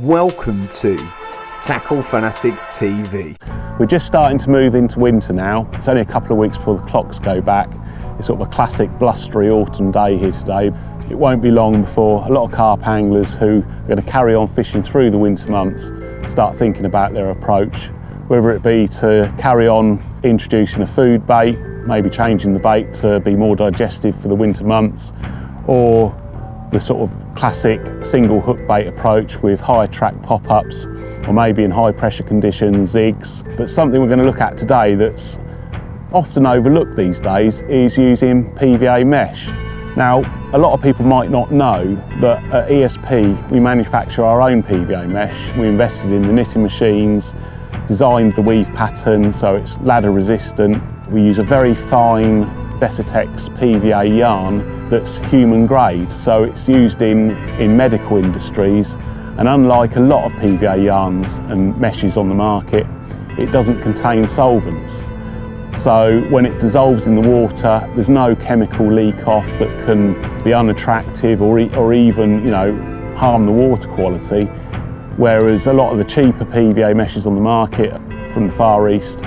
Welcome to Tackle Fanatics TV. We're just starting to move into winter now. It's only a couple of weeks before the clocks go back. It's sort of a classic blustery autumn day here today. It won't be long before a lot of carp anglers who are going to carry on fishing through the winter months start thinking about their approach, whether it be to carry on introducing a food bait, maybe changing the bait to be more digestive for the winter months, or the sort of classic single hook bait approach with high attract pop-ups, or maybe in high pressure conditions, zigs. But something we're going to look at today that's often overlooked these days is using PVA mesh. Now, a lot of people might not know that at ESP we manufacture our own PVA mesh. We invested in the knitting machines, designed the weave pattern so it's ladder resistant. We use a very fine Fanatics PVA yarn that's human grade, so it's used in medical industries, and unlike a lot of PVA yarns and meshes on the market, it doesn't contain solvents. So when it dissolves in the water, there's no chemical leak off that can be unattractive or even, harm the water quality. Whereas a lot of the cheaper PVA meshes on the market from the Far East,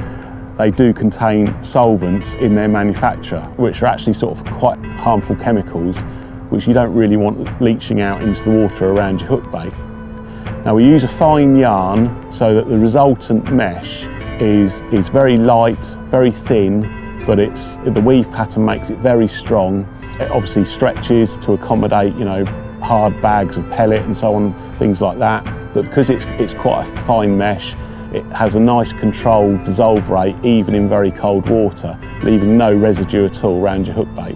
they do contain solvents in their manufacture, which are actually sort of quite harmful chemicals, which you don't really want leaching out into the water around your hook bait. Now we use a fine yarn so that the resultant mesh is very light, very thin, but the weave pattern makes it very strong. It obviously stretches to accommodate, hard bags of pellet and so on, things like that. But because it's quite a fine mesh, it has a nice controlled dissolve rate even in very cold water, leaving no residue at all around your hook bait.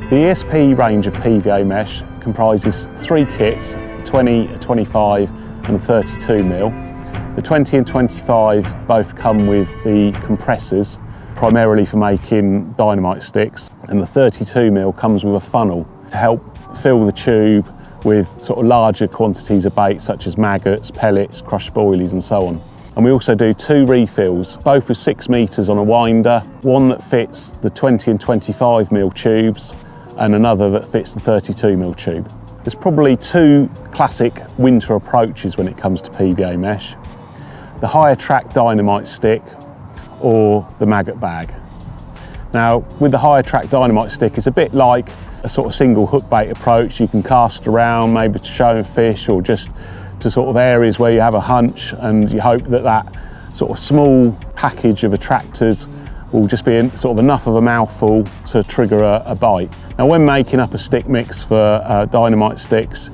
The ESP range of PVA mesh comprises 3 kits, a 20, a 25 and a 32mm. The 20 and 25 both come with the compressors, primarily for making dynamite sticks, and the 32mm comes with a funnel to help fill the tube with sort of larger quantities of bait such as maggots, pellets, crushed boilies and so on. And we also do 2 refills, both with 6 meters on a winder, one that fits the 20 and 25mm tubes and another that fits the 32mm tube. There's probably 2 classic winter approaches when it comes to PVA mesh: the high attract dynamite stick or the maggot bag. Now with the high attract dynamite stick, it's a bit like a sort of single hook bait approach. You can cast around maybe to show and fish, or just to sort of areas where you have a hunch and you hope that sort of small package of attractors will just be sort of enough of a mouthful to trigger a bite. Now when making up a stick mix for dynamite sticks,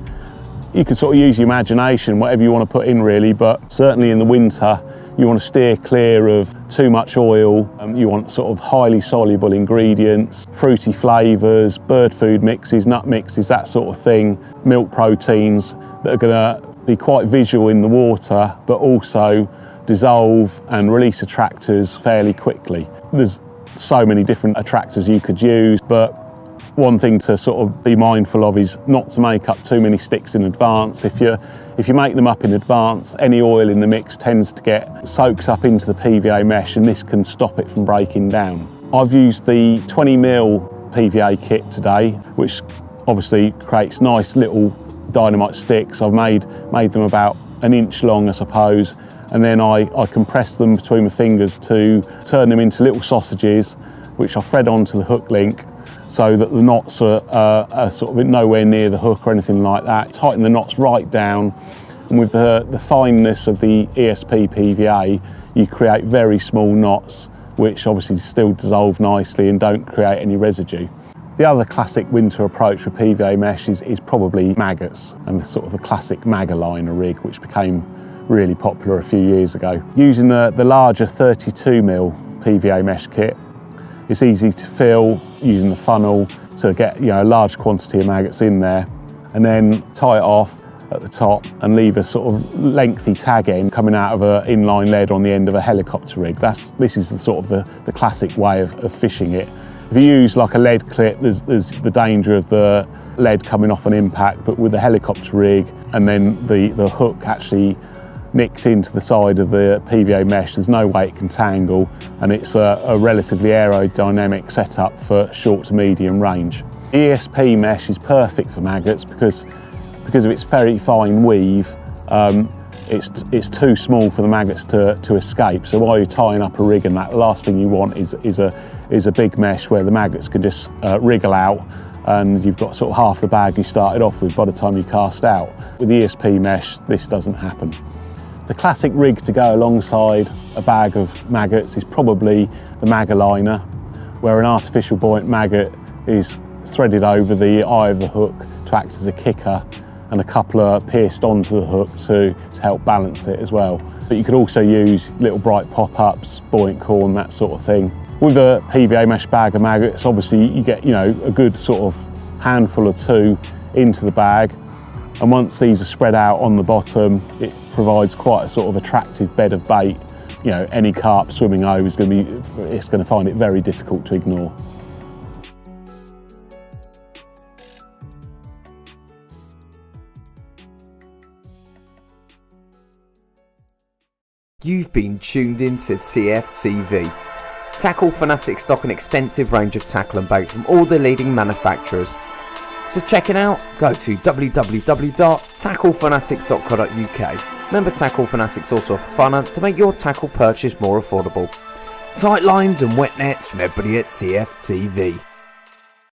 you can sort of use your imagination, whatever you want to put in really, but certainly in the winter you want to steer clear of too much oil. You want sort of highly soluble ingredients, fruity flavours, bird food mixes, nut mixes, that sort of thing, milk proteins that are going to be quite visual in the water, but also dissolve and release attractors fairly quickly. There's so many different attractors you could use, but one thing to sort of be mindful of is not to make up too many sticks in advance. If you make them up in advance, any oil in the mix tends to soaks up into the PVA mesh, and this can stop it from breaking down. I've used the 20mm PVA kit today, which obviously creates nice little dynamite sticks. I've made them about 1 inch long, I suppose, and then I compress them between my fingers to turn them into little sausages, which I thread onto the hook link so that the knots are sort of nowhere near the hook or anything like that. Tighten the knots right down, and with the fineness of the ESP PVA, you create very small knots which obviously still dissolve nicely and don't create any residue. The other classic winter approach for PVA mesh is probably maggots, and sort of the classic Magaliner rig, which became really popular a few years ago. Using the larger 32mm PVA mesh kit, it's easy to fill using the funnel to get a large quantity of maggots in there, and then tie it off at the top and leave a sort of lengthy tag end coming out of an inline lead on the end of a helicopter rig. This is the sort of the classic way of fishing it. If you use like a lead clip, there's the danger of the lead coming off an impact, but with the helicopter rig and then the hook actually nicked into the side of the PVA mesh, there's no way it can tangle, and it's a relatively aerodynamic setup for short to medium range. ESP mesh is perfect for maggots because of its very fine weave. it's too small for the maggots to escape. So while you're tying up a rig and that, the last thing you want is a big mesh where the maggots can just wriggle out, and you've got sort of half the bag you started off with by the time you cast out. With the ESP mesh, this doesn't happen. The classic rig to go alongside a bag of maggots is probably the Mag-A-Liner, where an artificial buoyant maggot is threaded over the eye of the hook to act as a kicker, and a couple are pierced onto the hook to help balance it as well. But you could also use little bright pop-ups, buoyant corn, that sort of thing. With a PVA mesh bag of maggots, obviously you get a good sort of handful or two into the bag, and once these are spread out on the bottom, it provides quite a sort of attractive bed of bait. Any carp swimming over it's going to find it very difficult to ignore. You've been tuned into TFTV. Tackle Fanatics stock an extensive range of tackle and bait from all the leading manufacturers. To check it out, go to www.tacklefanatics.co.uk. Remember, Tackle Fanatics also offer finance to make your tackle purchase more affordable. Tight lines and wet nets from everybody at TFTV.